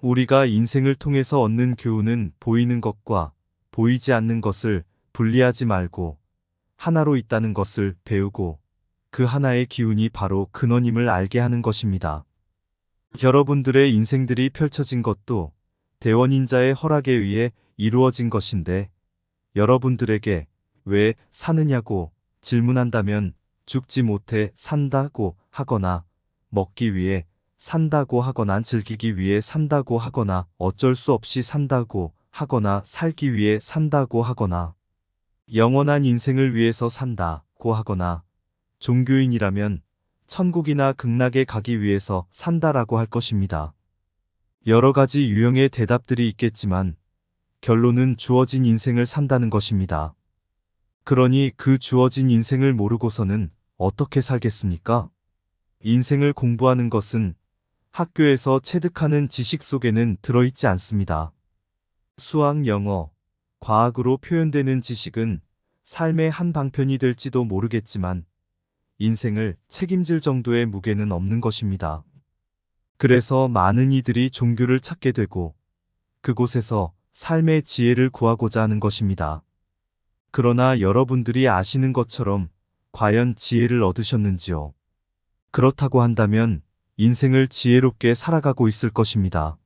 우리가 인생을 통해서 얻는 교훈은 보이는 것과 보이지 않는 것을 분리하지 말고 하나로 있다는 것을 배우고 그 하나의 기운이 바로 근원임을 알게 하는 것입니다. 여러분들의 인생들이 펼쳐진 것도 대원인자의 허락에 의해 이루어진 것인데 여러분들에게 왜 사느냐고 질문한다면 죽지 못해 산다고 하거나 먹기 위해 산다고 하거나 즐기기 위해 산다고 하거나 어쩔 수 없이 산다고 하거나 살기 위해 산다고 하거나 영원한 인생을 위해서 산다고 하거나 종교인이라면 천국이나 극락에 가기 위해서 산다라고 할 것입니다. 여러 가지 유형의 대답들이 있겠지만 결론은 주어진 인생을 산다는 것입니다. 그러니 그 주어진 인생을 모르고서는 어떻게 살겠습니까? 인생을 공부하는 것은 학교에서 체득하는 지식 속에는 들어있지 않습니다. 수학, 영어, 과학으로 표현되는 지식은 삶의 한 방편이 될지도 모르겠지만 인생을 책임질 정도의 무게는 없는 것입니다. 그래서 많은 이들이 종교를 찾게 되고 그곳에서 삶의 지혜를 구하고자 하는 것입니다. 그러나 여러분들이 아시는 것처럼 과연 지혜를 얻으셨는지요? 그렇다고 한다면 인생을 지혜롭게 살아가고 있을 것입니다.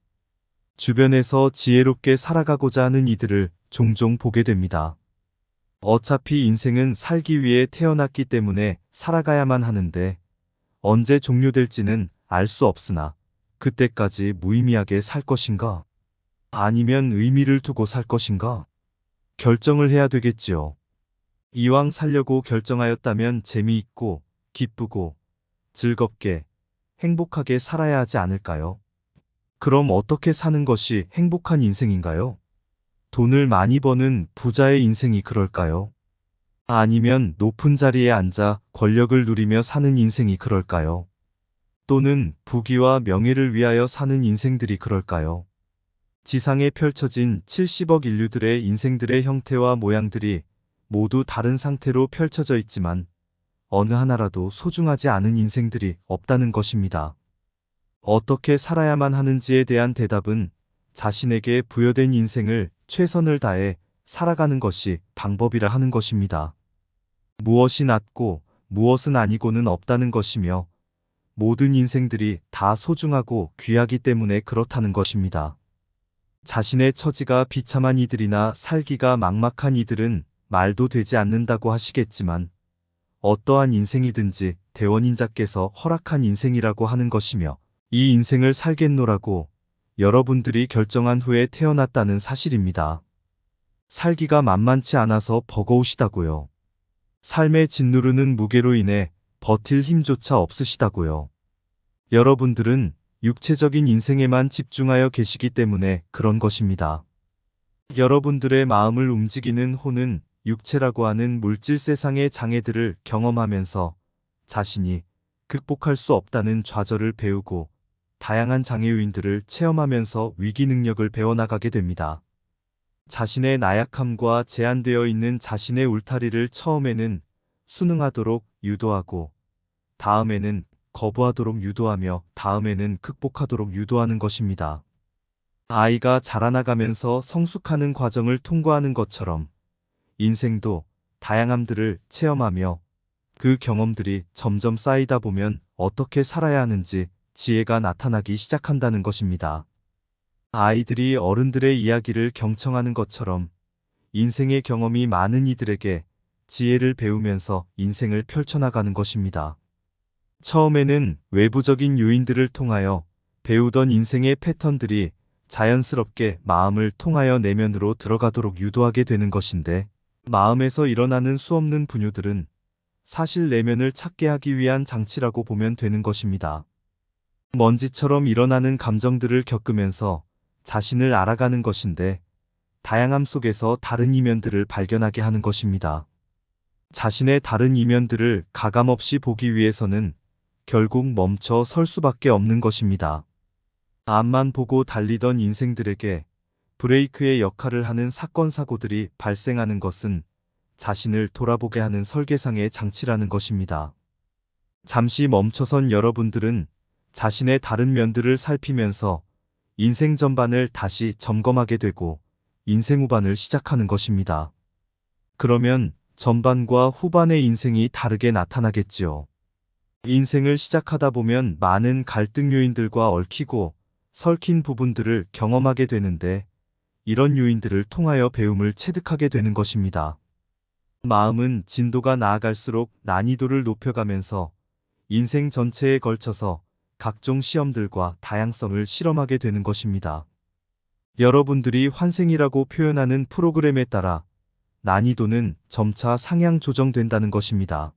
주변에서 지혜롭게 살아가고자 하는 이들을 종종 보게 됩니다. 어차피 인생은 살기 위해 태어났기 때문에 살아가야만 하는데 언제 종료될지는 알 수 없으나 그때까지 무의미하게 살 것인가? 아니면 의미를 두고 살 것인가? 결정을 해야 되겠지요. 이왕 살려고 결정하였다면 재미있고 기쁘고 즐겁게 행복하게 살아야 하지 않을까요? 그럼 어떻게 사는 것이 행복한 인생인가요? 돈을 많이 버는 부자의 인생이 그럴까요? 아니면 높은 자리에 앉아 권력을 누리며 사는 인생이 그럴까요? 또는 부귀와 명예를 위하여 사는 인생들이 그럴까요? 지상에 펼쳐진 70억 인류들의 인생들의 형태와 모양들이 모두 다른 상태로 펼쳐져 있지만 어느 하나라도 소중하지 않은 인생들이 없다는 것입니다. 어떻게 살아야만 하는지에 대한 대답은 자신에게 부여된 인생을 최선을 다해 살아가는 것이 방법이라 하는 것입니다. 무엇이 낫고 무엇은 아니고는 없다는 것이며 모든 인생들이 다 소중하고 귀하기 때문에 그렇다는 것입니다. 자신의 처지가 비참한 이들이나 살기가 막막한 이들은 말도 되지 않는다고 하시겠지만 어떠한 인생이든지 대원인자께서 허락한 인생이라고 하는 것이며 이 인생을 살겠노라고 여러분들이 결정한 후에 태어났다는 사실입니다. 살기가 만만치 않아서 버거우시다고요. 삶의 짓누르는 무게로 인해 버틸 힘조차 없으시다고요. 여러분들은 육체적인 인생에만 집중하여 계시기 때문에 그런 것입니다. 여러분들의 마음을 움직이는 혼은 육체라고 하는 물질 세상의 장애들을 경험하면서 자신이 극복할 수 없다는 좌절을 배우고 다양한 장애 요인들을 체험하면서 위기 능력을 배워나가게 됩니다. 자신의 나약함과 제한되어 있는 자신의 울타리를 처음에는 순응하도록 유도하고 다음에는 거부하도록 유도하며 다음에는 극복하도록 유도하는 것입니다. 아이가 자라나가면서 성숙하는 과정을 통과하는 것처럼 인생도 다양함들을 체험하며 그 경험들이 점점 쌓이다 보면 어떻게 살아야 하는지 지혜가 나타나기 시작한다는 것입니다. 아이들이 어른들의 이야기를 경청하는 것처럼 인생의 경험이 많은 이들에게 지혜를 배우면서 인생을 펼쳐나가는 것입니다. 처음에는 외부적인 요인들을 통하여 배우던 인생의 패턴들이 자연스럽게 마음을 통하여 내면으로 들어가도록 유도하게 되는 것인데 마음에서 일어나는 수없는 분요들은 사실 내면을 찾게 하기 위한 장치라고 보면 되는 것입니다. 먼지처럼 일어나는 감정들을 겪으면서 자신을 알아가는 것인데 다양함 속에서 다른 이면들을 발견하게 하는 것입니다. 자신의 다른 이면들을 가감없이 보기 위해서는 결국 멈춰 설 수밖에 없는 것입니다. 앞만 보고 달리던 인생들에게 브레이크의 역할을 하는 사건 사고들이 발생하는 것은 자신을 돌아보게 하는 설계상의 장치라는 것입니다. 잠시 멈춰선 여러분들은 자신의 다른 면들을 살피면서 인생 전반을 다시 점검하게 되고 인생 후반을 시작하는 것입니다. 그러면 전반과 후반의 인생이 다르게 나타나겠지요. 인생을 시작하다 보면 많은 갈등 요인들과 얽히고 설킨 부분들을 경험하게 되는데 이런 요인들을 통하여 배움을 체득하게 되는 것입니다. 마음은 진도가 나아갈수록 난이도를 높여가면서 인생 전체에 걸쳐서 각종 시험들과 다양성을 실험하게 되는 것입니다. 여러분들이 환생이라고 표현하는 프로그램에 따라 난이도는 점차 상향 조정된다는 것입니다.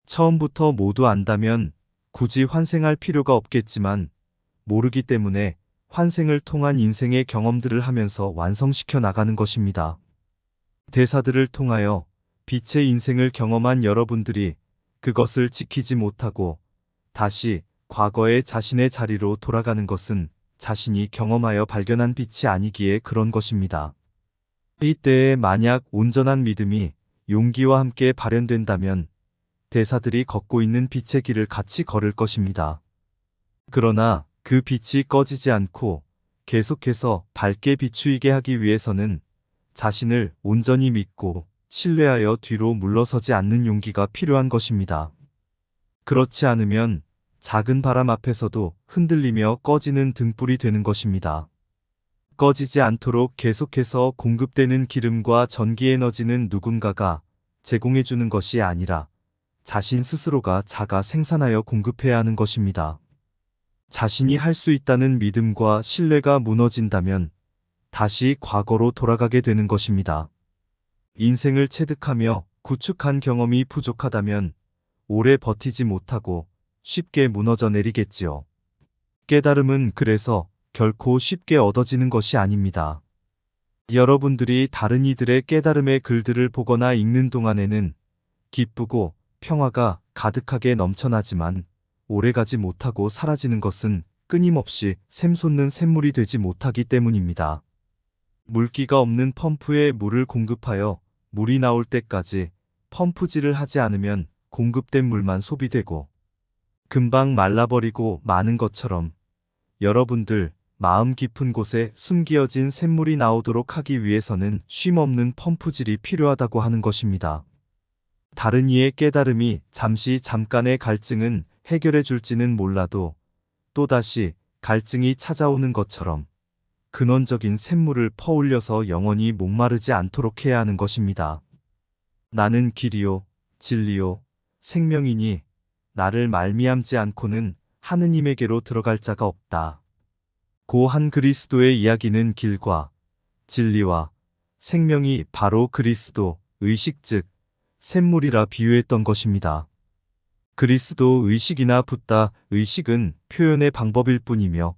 처음부터 모두 안다면 굳이 환생할 필요가 없겠지만 모르기 때문에 환생을 통한 인생의 경험들을 하면서 완성시켜 나가는 것입니다. 대사들을 통하여 빛의 인생을 경험한 여러분들이 그것을 지키지 못하고 다시 과거의 자신의 자리로 돌아가는 것은 자신이 경험하여 발견한 빛이 아니기에 그런 것입니다. 이때에 만약 온전한 믿음이 용기와 함께 발현된다면 대사들이 걷고 있는 빛의 길을 같이 걸을 것입니다. 그러나 그 빛이 꺼지지 않고 계속해서 밝게 비추이게 하기 위해서는 자신을 온전히 믿고 신뢰하여 뒤로 물러서지 않는 용기가 필요한 것입니다. 그렇지 않으면 작은 바람 앞에서도 흔들리며 꺼지는 등불이 되는 것입니다. 꺼지지 않도록 계속해서 공급되는 기름과 전기 에너지는 누군가가 제공해주는 것이 아니라 자신 스스로가 자가 생산하여 공급해야 하는 것입니다. 자신이 할 수 있다는 믿음과 신뢰가 무너진다면 다시 과거로 돌아가게 되는 것입니다. 인생을 체득하며 구축한 경험이 부족하다면 오래 버티지 못하고 쉽게 무너져 내리겠지요. 깨달음은 그래서 결코 쉽게 얻어지는 것이 아닙니다. 여러분들이 다른 이들의 깨달음의 글들을 보거나 읽는 동안에는 기쁘고 평화가 가득하게 넘쳐나지만 오래가지 못하고 사라지는 것은 끊임없이 샘솟는 샘물이 되지 못하기 때문입니다. 물기가 없는 펌프에 물을 공급하여 물이 나올 때까지 펌프질을 하지 않으면 공급된 물만 소비되고 금방 말라버리고 마는 것처럼 여러분들 마음 깊은 곳에 숨겨진 샘물이 나오도록 하기 위해서는 쉼없는 펌프질이 필요하다고 하는 것입니다. 다른 이의 깨달음이 잠깐의 갈증은 해결해 줄지는 몰라도 또다시 갈증이 찾아오는 것처럼 근원적인 샘물을 퍼올려서 영원히 목마르지 않도록 해야 하는 것입니다. 나는 길이요, 진리요, 생명이니 나를 말미암지 않고는 하느님에게로 들어갈 자가 없다. 고 한 그리스도의 이야기는 길과 진리와 생명이 바로 그리스도 의식 즉 샘물이라 비유했던 것입니다. 그리스도 의식이나 붓다 의식은 표현의 방법일 뿐이며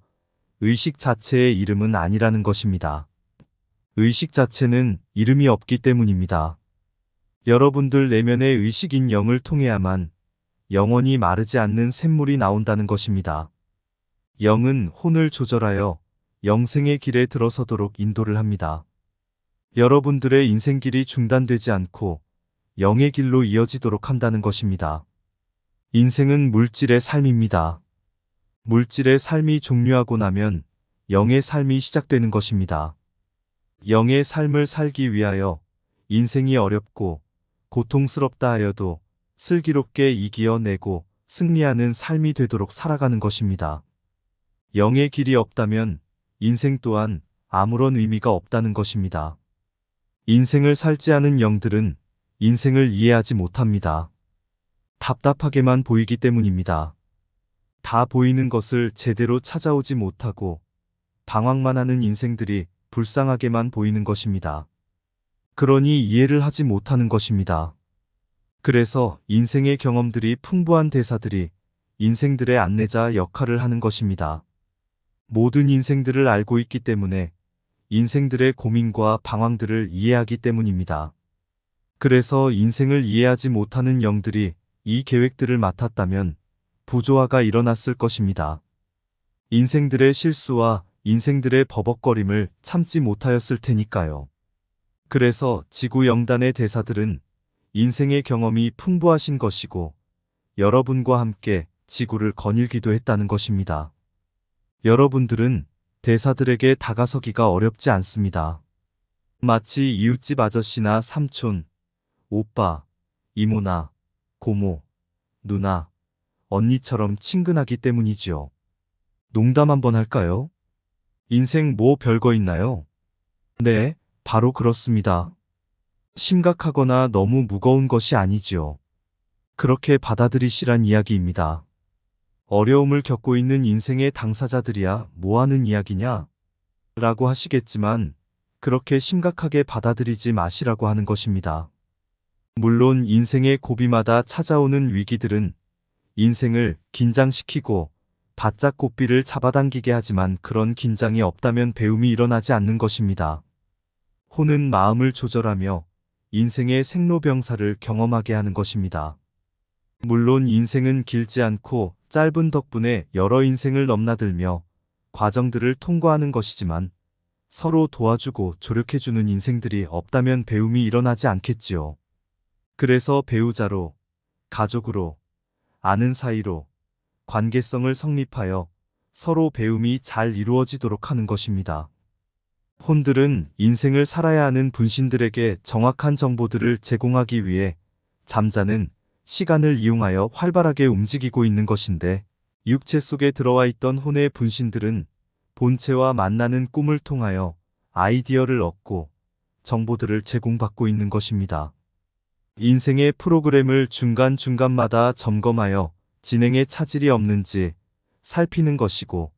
의식 자체의 이름은 아니라는 것입니다. 의식 자체는 이름이 없기 때문입니다. 여러분들 내면의 의식인 영을 통해야만 영원히 마르지 않는 샘물이 나온다는 것입니다. 영은 혼을 조절하여 영생의 길에 들어서도록 인도를 합니다. 여러분들의 인생길이 중단되지 않고 영의 길로 이어지도록 한다는 것입니다. 인생은 물질의 삶입니다. 물질의 삶이 종료하고 나면 영의 삶이 시작되는 것입니다. 영의 삶을 살기 위하여 인생이 어렵고 고통스럽다 하여도 슬기롭게 이겨내고 승리하는 삶이 되도록 살아가는 것입니다. 영의 길이 없다면 인생 또한 아무런 의미가 없다는 것입니다. 인생을 살지 않은 영들은 인생을 이해하지 못합니다. 답답하게만 보이기 때문입니다. 다 보이는 것을 제대로 찾아오지 못하고 방황만 하는 인생들이 불쌍하게만 보이는 것입니다. 그러니 이해를 하지 못하는 것입니다. 그래서 인생의 경험들이 풍부한 대사들이 인생들의 안내자 역할을 하는 것입니다. 모든 인생들을 알고 있기 때문에 인생들의 고민과 방황들을 이해하기 때문입니다. 그래서 인생을 이해하지 못하는 영들이 이 계획들을 맡았다면 부조화가 일어났을 것입니다. 인생들의 실수와 인생들의 버벅거림을 참지 못하였을 테니까요. 그래서 지구 영단의 대사들은 인생의 경험이 풍부하신 것이고 여러분과 함께 지구를 거닐기도 했다는 것입니다. 여러분들은 대사들에게 다가서기가 어렵지 않습니다. 마치 이웃집 아저씨나 삼촌, 오빠, 이모나 고모, 누나, 언니처럼 친근하기 때문이지요. 농담 한번 할까요? 인생 뭐 별거 있나요? 네, 바로 그렇습니다. 심각하거나 너무 무거운 것이 아니지요. 그렇게 받아들이시란 이야기입니다. 어려움을 겪고 있는 인생의 당사자들이야 뭐 하는 이야기냐? 라고 하시겠지만, 그렇게 심각하게 받아들이지 마시라고 하는 것입니다. 물론 인생의 고비마다 찾아오는 위기들은 인생을 긴장시키고 바짝 고삐를 잡아당기게 하지만 그런 긴장이 없다면 배움이 일어나지 않는 것입니다. 호는 마음을 조절하며 인생의 생로병사를 경험하게 하는 것입니다. 물론 인생은 길지 않고 짧은 덕분에 여러 인생을 넘나들며 과정들을 통과하는 것이지만 서로 도와주고 조력해주는 인생들이 없다면 배움이 일어나지 않겠지요. 그래서 배우자로, 가족으로, 아는 사이로 관계성을 성립하여 서로 배움이 잘 이루어지도록 하는 것입니다. 혼들은 인생을 살아야 하는 분신들에게 정확한 정보들을 제공하기 위해 잠자는 시간을 이용하여 활발하게 움직이고 있는 것인데, 육체 속에 들어와 있던 혼의 분신들은 본체와 만나는 꿈을 통하여 아이디어를 얻고 정보들을 제공받고 있는 것입니다. 인생의 프로그램을 중간중간마다 점검하여 진행에 차질이 없는지 살피는 것이고,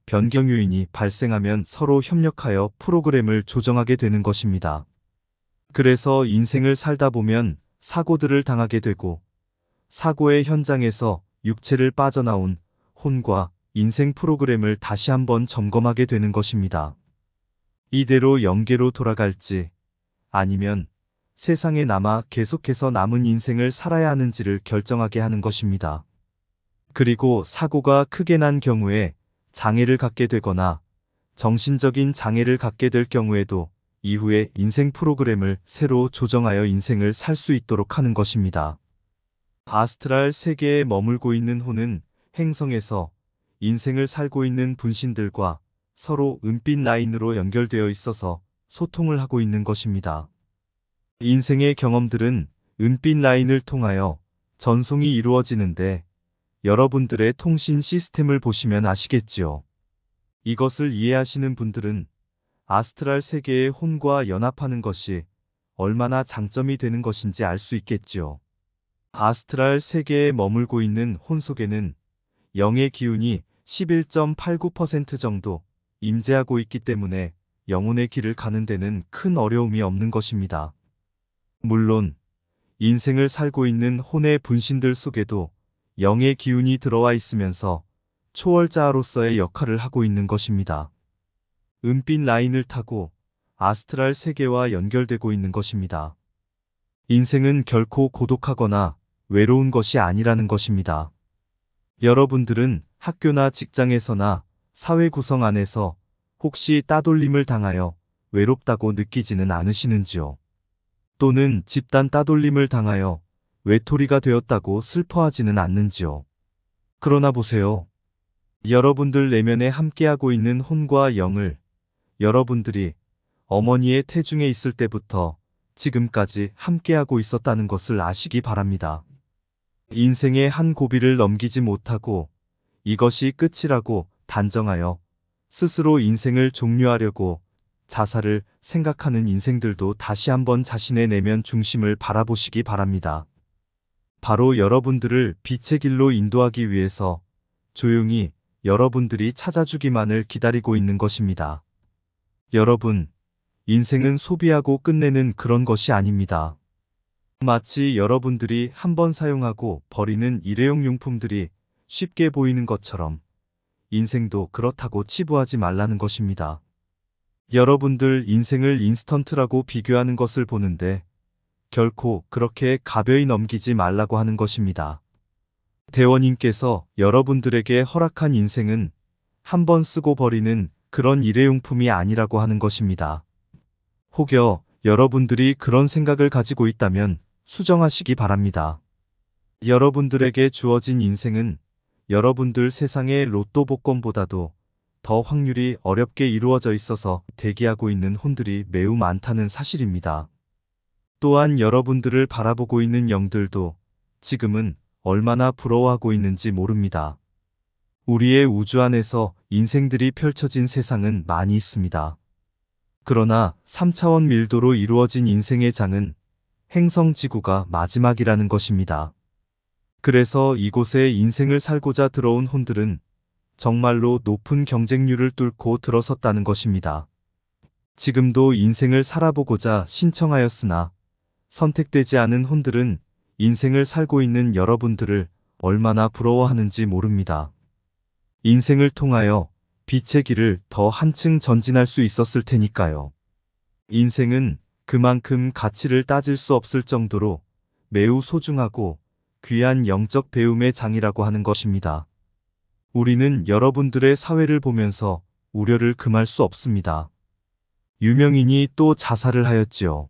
변경 요인이 발생하면 서로 협력하여 프로그램을 조정하게 되는 것입니다. 그래서 인생을 살다 보면 사고들을 당하게 되고, 사고의 현장에서 육체를 빠져나온 혼과 인생 프로그램을 다시 한번 점검하게 되는 것입니다. 이대로 영계로 돌아갈지 아니면 세상에 남아 계속해서 남은 인생을 살아야 하는지를 결정하게 하는 것입니다. 그리고 사고가 크게 난 경우에 장애를 갖게 되거나 정신적인 장애를 갖게 될 경우에도 이후에 인생 프로그램을 새로 조정하여 인생을 살 수 있도록 하는 것입니다. 아스트랄 세계에 머물고 있는 혼은 행성에서 인생을 살고 있는 분신들과 서로 은빛 라인으로 연결되어 있어서 소통을 하고 있는 것입니다. 인생의 경험들은 은빛 라인을 통하여 전송이 이루어지는데, 여러분들의 통신 시스템을 보시면 아시겠지요. 이것을 이해하시는 분들은 아스트랄 세계의 혼과 연합하는 것이 얼마나 장점이 되는 것인지 알 수 있겠지요. 아스트랄 세계에 머물고 있는 혼 속에는 영의 기운이 11.89% 정도 임재하고 있기 때문에 영혼의 길을 가는 데는 큰 어려움이 없는 것입니다. 물론 인생을 살고 있는 혼의 분신들 속에도 영의 기운이 들어와 있으면서 초월자로서의 역할을 하고 있는 것입니다. 은빛 라인을 타고 아스트랄 세계와 연결되고 있는 것입니다. 인생은 결코 고독하거나 외로운 것이 아니라는 것입니다. 여러분들은 학교나 직장에서나 사회 구성 안에서 혹시 따돌림을 당하여 외롭다고 느끼지는 않으시는지요? 또는 집단 따돌림을 당하여 외톨이가 되었다고 슬퍼하지는 않는지요? 그러나 보세요. 여러분들 내면에 함께하고 있는 혼과 영을 여러분들이 어머니의 태중에 있을 때부터 지금까지 함께하고 있었다는 것을 아시기 바랍니다. 인생의 한 고비를 넘기지 못하고 이것이 끝이라고 단정하여 스스로 인생을 종료하려고 자살을 생각하는 인생들도 다시 한번 자신의 내면 중심을 바라보시기 바랍니다. 바로 여러분들을 빛의 길로 인도하기 위해서 조용히 여러분들이 찾아주기만을 기다리고 있는 것입니다. 여러분, 인생은 소비하고 끝내는 그런 것이 아닙니다. 마치 여러분들이 한번 사용하고 버리는 일회용 용품들이 쉽게 보이는 것처럼 인생도 그렇다고 치부하지 말라는 것입니다. 여러분들 인생을 인스턴트라고 비교하는 것을 보는데 결코 그렇게 가벼이 넘기지 말라고 하는 것입니다. 대원님께서 여러분들에게 허락한 인생은 한번 쓰고 버리는 그런 일회용품이 아니라고 하는 것입니다. 혹여 여러분들이 그런 생각을 가지고 있다면 수정하시기 바랍니다. 여러분들에게 주어진 인생은 여러분들 세상의 로또 복권보다도 더 확률이 어렵게 이루어져 있어서 대기하고 있는 혼들이 매우 많다는 사실입니다. 또한 여러분들을 바라보고 있는 영들도 지금은 얼마나 부러워하고 있는지 모릅니다. 우리의 우주 안에서 인생들이 펼쳐진 세상은 많이 있습니다. 그러나 3차원 밀도로 이루어진 인생의 장은 행성 지구가 마지막이라는 것입니다. 그래서 이곳에 인생을 살고자 들어온 혼들은 정말로 높은 경쟁률을 뚫고 들어섰다는 것입니다. 지금도 인생을 살아보고자 신청하였으나 선택되지 않은 혼들은 인생을 살고 있는 여러분들을 얼마나 부러워하는지 모릅니다. 인생을 통하여 빛의 길을 더 한층 전진할 수 있었을 테니까요. 인생은 그만큼 가치를 따질 수 없을 정도로 매우 소중하고 귀한 영적 배움의 장이라고 하는 것입니다. 우리는 여러분들의 사회를 보면서 우려를 금할 수 없습니다. 유명인이 또 자살을 하였지요.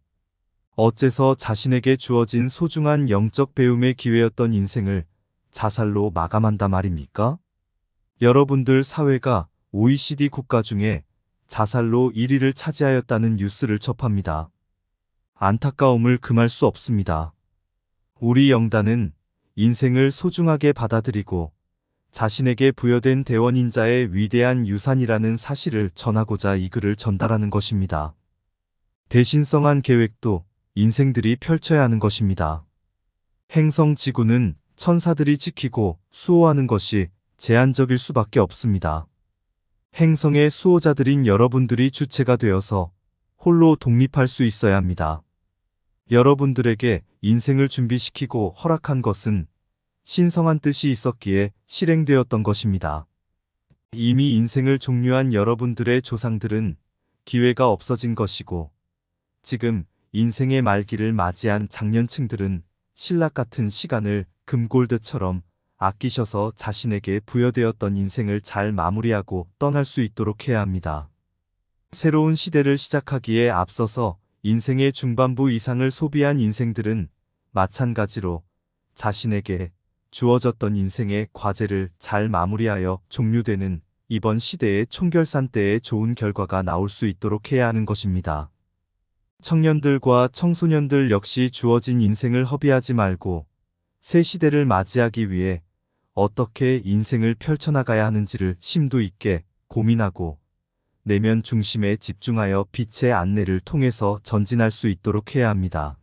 어째서 자신에게 주어진 소중한 영적 배움의 기회였던 인생을 자살로 마감한다 말입니까? 여러분들 사회가 OECD 국가 중에 자살로 1위를 차지하였다는 뉴스를 접합니다. 안타까움을 금할 수 없습니다. 우리 영단은 인생을 소중하게 받아들이고 자신에게 부여된 대원인자의 위대한 유산이라는 사실을 전하고자 이 글을 전달하는 것입니다. 대신성한 계획도 인생들이 펼쳐야 하는 것입니다. 행성 지구는 천사들이 지키고 수호하는 것이 제한적일 수밖에 없습니다. 행성의 수호자들인 여러분들이 주체가 되어서 홀로 독립할 수 있어야 합니다. 여러분들에게 인생을 준비시키고 허락한 것은 신성한 뜻이 있었기에 실행되었던 것입니다. 이미 인생을 종료한 여러분들의 조상들은 기회가 없어진 것이고 지금 인생의 말기를 맞이한 장년층들은 신락 같은 시간을 금골드처럼 아끼셔서 자신에게 부여되었던 인생을 잘 마무리하고 떠날 수 있도록 해야 합니다. 새로운 시대를 시작하기에 앞서서 인생의 중반부 이상을 소비한 인생들은 마찬가지로 자신에게 주어졌던 인생의 과제를 잘 마무리하여 종료되는 이번 시대의 총결산 때에 좋은 결과가 나올 수 있도록 해야 하는 것입니다. 청년들과 청소년들 역시 주어진 인생을 허비하지 말고 새 시대를 맞이하기 위해 어떻게 인생을 펼쳐나가야 하는지를 심도 있게 고민하고 내면 중심에 집중하여 빛의 안내를 통해서 전진할 수 있도록 해야 합니다.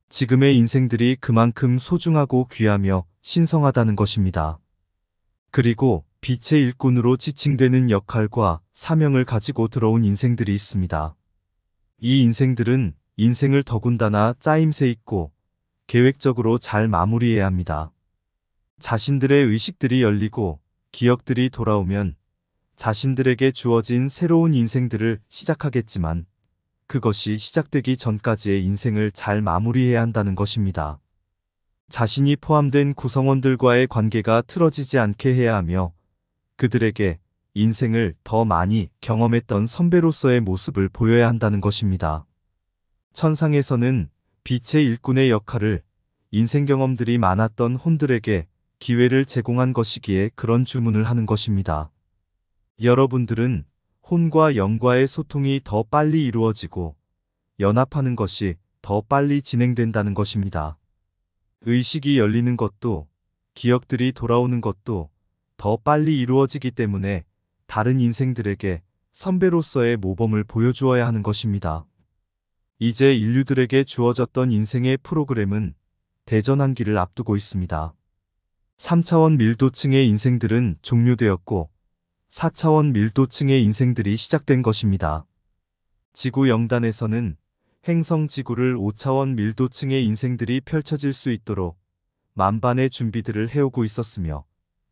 지금의 인생들이 그만큼 소중하고 귀하며 신성하다는 것입니다. 그리고 빛의 일꾼으로 지칭되는 역할과 사명을 가지고 들어온 인생들이 있습니다. 이 인생들은 인생을 더군다나 짜임새 있고 계획적으로 잘 마무리해야 합니다. 자신들의 의식들이 열리고 기억들이 돌아오면 자신들에게 주어진 새로운 인생들을 시작하겠지만 그것이 시작되기 전까지의 인생을 잘 마무리해야 한다는 것입니다. 자신이 포함된 구성원들과의 관계가 틀어지지 않게 해야 하며 그들에게 인생을 더 많이 경험했던 선배로서의 모습을 보여야 한다는 것입니다. 천상에서는 빛의 일꾼의 역할을 인생 경험들이 많았던 혼들에게 기회를 제공한 것이기에 그런 주문을 하는 것입니다. 여러분들은 혼과 영과의 소통이 더 빨리 이루어지고 연합하는 것이 더 빨리 진행된다는 것입니다. 의식이 열리는 것도 기억들이 돌아오는 것도 더 빨리 이루어지기 때문에 다른 인생들에게 선배로서의 모범을 보여주어야 하는 것입니다. 이제 인류들에게 주어졌던 인생의 프로그램은 대전환기를 앞두고 있습니다. 3차원 밀도층의 인생들은 종료되었고 4차원 밀도층의 인생들이 시작된 것입니다. 지구 영단에서는 행성 지구를 5차원 밀도층의 인생들이 펼쳐질 수 있도록 만반의 준비들을 해오고 있었으며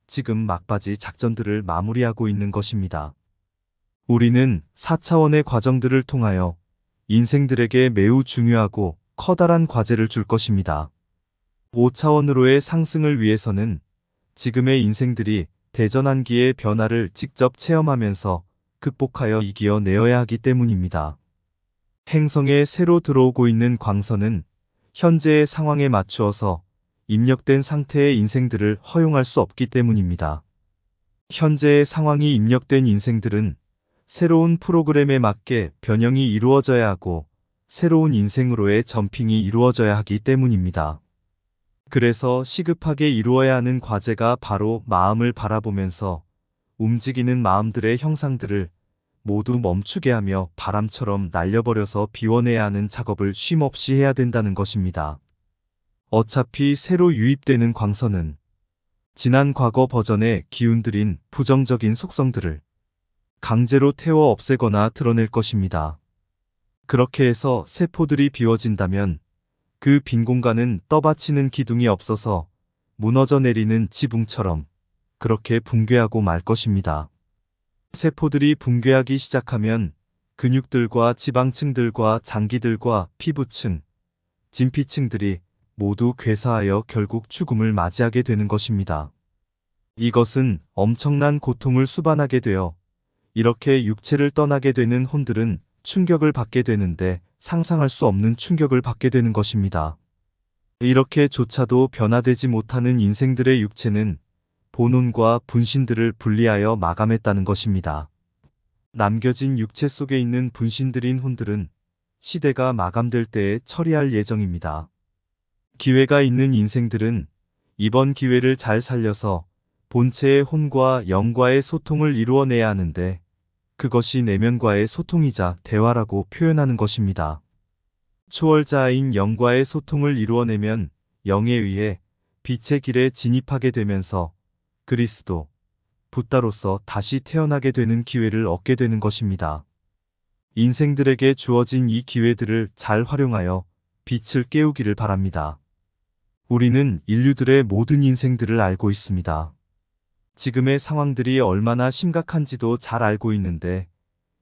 지금 막바지 작전들을 마무리하고 있는 것입니다. 우리는 4차원의 과정들을 통하여 인생들에게 매우 중요하고 커다란 과제를 줄 것입니다. 5차원으로의 상승을 위해서는 지금의 인생들이 대전환기의 변화를 직접 체험하면서 극복하여 이겨내어야 하기 때문입니다. 행성에 새로 들어오고 있는 광선은 현재의 상황에 맞추어서 입력된 상태의 인생들을 허용할 수 없기 때문입니다. 현재의 상황이 입력된 인생들은 새로운 프로그램에 맞게 변형이 이루어져야 하고 새로운 인생으로의 점핑이 이루어져야 하기 때문입니다. 그래서 시급하게 이루어야 하는 과제가 바로 마음을 바라보면서 움직이는 마음들의 형상들을 모두 멈추게 하며 바람처럼 날려버려서 비워내야 하는 작업을 쉼없이 해야 된다는 것입니다. 어차피 새로 유입되는 광선은 지난 과거 버전의 기운들인 부정적인 속성들을 강제로 태워 없애거나 드러낼 것입니다. 그렇게 해서 세포들이 비워진다면 그 빈 공간은 떠받치는 기둥이 없어서 무너져 내리는 지붕처럼 그렇게 붕괴하고 말 것입니다. 세포들이 붕괴하기 시작하면 근육들과 지방층들과 장기들과 피부층, 진피층들이 모두 괴사하여 결국 죽음을 맞이하게 되는 것입니다. 이것은 엄청난 고통을 수반하게 되어 이렇게 육체를 떠나게 되는 혼들은 충격을 받게 되는데 상상할 수 없는 충격을 받게 되는 것입니다. 이렇게조차도 변화되지 못하는 인생들의 육체는 본혼과 분신들을 분리하여 마감했다는 것입니다. 남겨진 육체 속에 있는 분신들인 혼들은 시대가 마감될 때에 처리할 예정입니다. 기회가 있는 인생들은 이번 기회를 잘 살려서 본체의 혼과 영과의 소통을 이루어내야 하는데 그것이 내면과의 소통이자 대화라고 표현하는 것입니다. 초월자인 영과의 소통을 이루어내면 영에 의해 빛의 길에 진입하게 되면서 그리스도, 붓다로서 다시 태어나게 되는 기회를 얻게 되는 것입니다. 인생들에게 주어진 이 기회들을 잘 활용하여 빛을 깨우기를 바랍니다. 우리는 인류들의 모든 인생들을 알고 있습니다. 지금의 상황들이 얼마나 심각한지도 잘 알고 있는데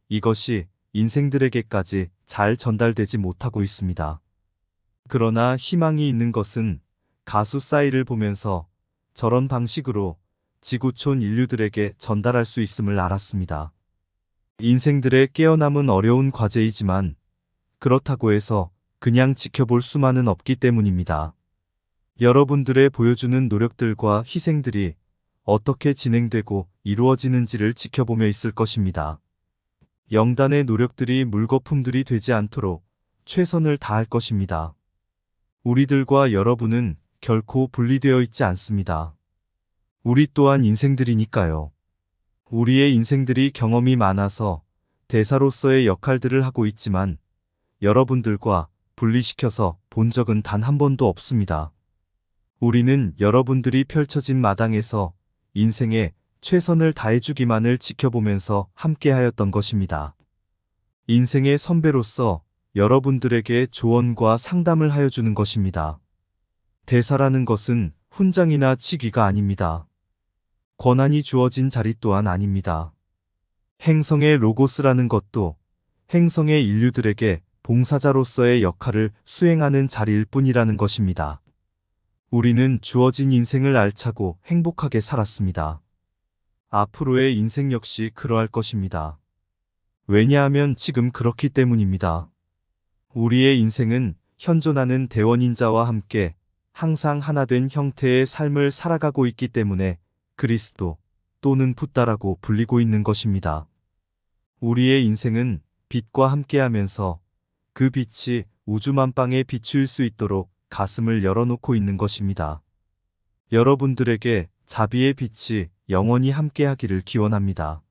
이것이 인생들에게까지 잘 전달되지 못하고 있습니다. 그러나 희망이 있는 것은 가수 싸이를 보면서 저런 방식으로 지구촌 인류들에게 전달할 수 있음을 알았습니다. 인생들의 깨어남은 어려운 과제이지만 그렇다고 해서 그냥 지켜볼 수만은 없기 때문입니다. 여러분들의 보여주는 노력들과 희생들이 어떻게 진행되고 이루어지는지를 지켜보며 있을 것입니다. 영단의 노력들이 물거품들이 되지 않도록 최선을 다할 것입니다. 우리들과 여러분은 결코 분리되어 있지 않습니다. 우리 또한 인생들이니까요. 우리의 인생들이 경험이 많아서 대사로서의 역할들을 하고 있지만 여러분들과 분리시켜서 본 적은 단 한 번도 없습니다. 우리는 여러분들이 펼쳐진 마당에서 인생에 최선을 다해주기만을 지켜보면서 함께하였던 것입니다. 인생의 선배로서 여러분들에게 조언과 상담을 하여주는 것입니다. 대사라는 것은 훈장이나 직위가 아닙니다. 권한이 주어진 자리 또한 아닙니다. 행성의 로고스라는 것도 행성의 인류들에게 봉사자로서의 역할을 수행하는 자리일 뿐이라는 것입니다. 우리는 주어진 인생을 알차고 행복하게 살았습니다. 앞으로의 인생 역시 그러할 것입니다. 왜냐하면 지금 그렇기 때문입니다. 우리의 인생은 현존하는 대원인자와 함께 항상 하나된 형태의 삶을 살아가고 있기 때문에 그리스도 또는 붓다라고 불리고 있는 것입니다. 우리의 인생은 빛과 함께하면서 그 빛이 우주 만방에 비추일 수 있도록 가슴을 열어놓고 있는 것입니다. 여러분들에게 자비의 빛이 영원히 함께하기를 기원합니다.